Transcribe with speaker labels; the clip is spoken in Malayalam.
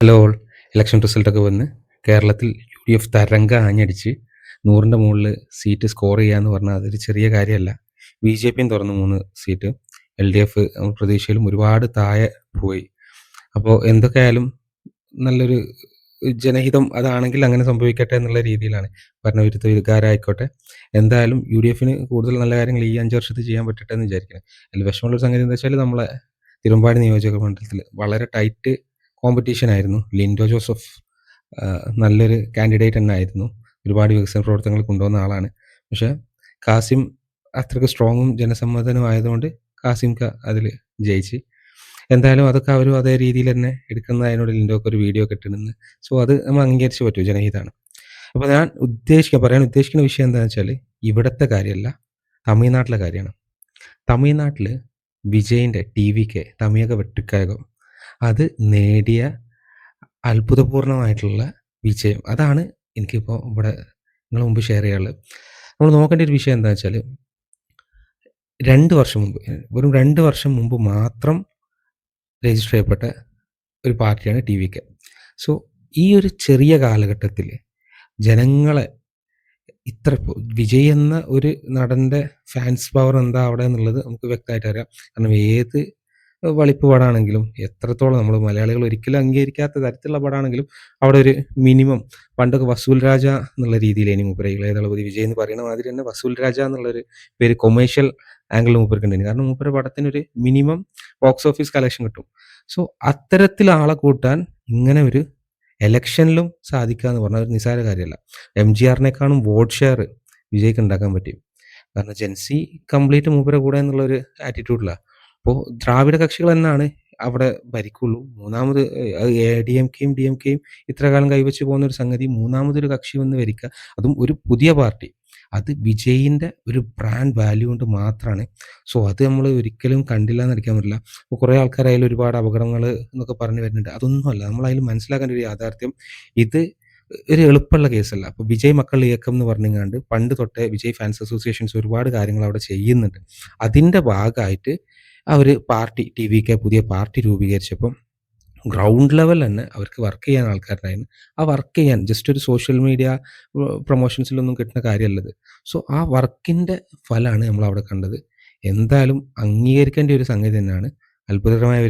Speaker 1: Hello all. ഇലക്ഷൻ റിസൾട്ടൊക്കെ വന്ന് കേരളത്തിൽ യുഡിഎഫ് തരംഗം ആഞ്ഞടിച്ച് 100ന്റെ മുകളിൽ സീറ്റ് സ്കോർ ചെയ്യുക എന്ന് പറഞ്ഞാൽ അതൊരു ചെറിയ കാര്യമല്ല. ബിജെപിയും തുറന്നു 3 സീറ്റ്. എൽഡിഎഫ് പ്രതീക്ഷയിലും ഒരുപാട് താഴെ പോയി. അപ്പോൾ എന്തൊക്കെയായാലും നല്ലൊരു ജനഹിതം അതാണെങ്കിൽ അങ്ങനെ സംഭവിക്കട്ടെ എന്നുള്ള രീതിയിലാണ്. ഭരണവിരുദ്ധ വികാരമായിക്കോട്ടെ. എന്തായാലും യുഡിഎഫിന് കൂടുതൽ നല്ല കാര്യങ്ങൾ ഈ 5 വർഷത്തിൽ ചെയ്യാൻ പറ്റട്ടെ എന്ന് വിചാരിക്കുന്നു. അതിൽ വിഷമമുള്ളൊരു സംഗതി എന്താ വെച്ചാൽ നമ്മളെ തിരുവമ്പാടി നിയോജക മണ്ഡലത്തിൽ വളരെ ടൈറ്റ് കോമ്പറ്റീഷൻ ആയിരുന്നു. ലിൻഡോ ജോസഫ് നല്ലൊരു കാൻഡിഡേറ്റ് തന്നെയായിരുന്നു. ഒരുപാട് വികസന പ്രവർത്തനങ്ങൾ കൊണ്ടുവന്ന ആളാണ്. പക്ഷേ കാസിം അത്രയ്ക്ക് സ്ട്രോങ്ങും ജനസമ്മതനും ആയതുകൊണ്ട് കാസിംക അതിൽ ജയിച്ച്. എന്തായാലും അതൊക്കെ അവരും അതേ രീതിയിൽ തന്നെ എടുക്കുന്നതിനോട് ലിൻഡോക്ക് ഒരു വീഡിയോ ഒക്കെ ഇട്ടിരുന്നു. സോ അത് നമ്മൾ അംഗീകരിച്ചേ പറ്റൂ. ജനഹിതമാണ്. അപ്പോൾ ഞാൻ പറയാൻ ഉദ്ദേശിക്കുന്ന വിഷയം എന്താണെന്ന് വെച്ചാൽ ഇവിടുത്തെ കാര്യമല്ല, തമിഴ്നാട്ടിലെ കാര്യമാണ്. തമിഴ്നാട്ടിൽ വിജയിൻ്റെ ടിവികെ തമിഴക വെട്ടിക്കഴകം അത് നേടിയ അത്ഭുതപൂർണ്ണമായിട്ടുള്ള വിജയം. അതാണ് എനിക്കിപ്പോൾ ഇവിടെ നിങ്ങളുടെ മുമ്പ് ഷെയർ ചെയ്യാനുള്ളത്. നമ്മൾ നോക്കേണ്ട ഒരു വിഷയം എന്താണെന്ന് വെച്ചാൽ 2 വർഷം മുമ്പ്, വെറും 2 വർഷം മുമ്പ് മാത്രം രജിസ്റ്റർ ചെയ്യപ്പെട്ട ഒരു പാർട്ടിയാണ് ടിവികെ. സോ ഈ ഒരു ചെറിയ കാലഘട്ടത്തിൽ ജനങ്ങളെ ഇത്ര വിജയ് എന്ന ഒരു നടൻ്റെ ഫാൻസ് പവർ എന്താ അവിടെ എന്നുള്ളത് നമുക്ക് വ്യക്തമായിട്ട് അറിയാം. കാരണം ഏത് വളിപ്പ് പടമാണെങ്കിലും എത്രത്തോളം നമ്മൾ മലയാളികൾ ഒരിക്കലും അംഗീകരിക്കാത്ത തരത്തിലുള്ള പടമാണെങ്കിലും അവിടെ ഒരു മിനിമം പണ്ടൊക്കെ വസൂൽ രാജ എന്നുള്ള രീതിയിലേനി മൂപ്പരെ ഇളയ ദളപതി വിജയ് എന്ന് പറയുന്ന മാതിരി തന്നെ വസൂൽ രാജ എന്നുള്ളൊരു പേര് കൊമേഴ്ഷ്യൽ ആംഗിളിൽ മൂപ്പർക്കുണ്ടായിരുന്നു. കാരണം മൂപ്പരുടെ പടത്തിനൊരു മിനിമം ബോക്സ് ഓഫീസ് കളക്ഷൻ കിട്ടും. സോ അത്തരത്തിൽ ആളെ കൂട്ടാൻ ഇങ്ങനെ ഒരു എലക്ഷനിലും സാധിക്കുക എന്ന് പറഞ്ഞാൽ ഒരു നിസ്സാര കാര്യമല്ല. എംജിആറിനേക്കാളും വോട്ട് ഷെയർ വിജയ്ക്ക് ഉണ്ടാക്കാൻ പറ്റി. കാരണം ജെൻസി കംപ്ലീറ്റ് മൂപ്പരെ കൂടെ എന്നുള്ളൊരു ആറ്റിറ്റ്യൂഡിലാണ്. അപ്പോൾ ദ്രാവിഡ കക്ഷികൾ തന്നെയാണ് അവിടെ ഭരിക്കുള്ളൂ. മൂന്നാമത് ഡിഎംകെയും ഇത്ര കാലം കൈവച്ച് പോകുന്ന ഒരു സംഗതി മൂന്നാമതൊരു കക്ഷി വന്ന് ഭരിക്കുക, അതും ഒരു പുതിയ പാർട്ടി. അത് വിജയിൻ്റെ ഒരു ബ്രാൻഡ് വാല്യൂ കൊണ്ട് മാത്രമാണ്. സോ അത് നമ്മൾ ഒരിക്കലും കണ്ടില്ല എന്ന് നടിക്കാൻ പറ്റില്ല. ഇപ്പോൾ കുറേ ആൾക്കാർ അതിൽ ഒരുപാട് അപകടങ്ങൾ എന്നൊക്കെ പറഞ്ഞു വരുന്നുണ്ട്. അതൊന്നുമല്ല. നമ്മളതിൽ മനസ്സിലാക്കേണ്ട ഒരു യാഥാർത്ഥ്യം, ഇത് ഒരു എളുപ്പമുള്ള കേസല്ല. അപ്പോൾ വിജയ് മക്കൾ ഇയക്കം എന്ന് പറഞ്ഞങ്ങാണ്ട് പണ്ട് തൊട്ടേ വിജയ് ഫാൻസ് അസോസിയേഷൻസ് ഒരുപാട് കാര്യങ്ങൾ അവിടെ ചെയ്യുന്നുണ്ട്. അതിൻ്റെ ഭാഗമായിട്ട് അവർ പാർട്ടി ടിവികെ പുതിയ പാർട്ടി രൂപീകരിച്ചപ്പം ഗ്രൗണ്ട് ലെവൽ തന്നെ അവർക്ക് വർക്ക് ചെയ്യാൻ ആൾക്കാരുണ്ടായിരുന്നു. ആ വർക്ക് ചെയ്യാൻ ജസ്റ്റ് ഒരു സോഷ്യൽ മീഡിയ പ്രൊമോഷൻസിലൊന്നും കിട്ടുന്ന കാര്യമല്ലത്. സോ ആ വർക്കിൻ്റെ ഫലമാണ് നമ്മളവിടെ കണ്ടത്. എന്തായാലും അംഗീകരിക്കേണ്ട ഒരു സംഗതി തന്നെയാണ്. അത്ഭുതകരമായ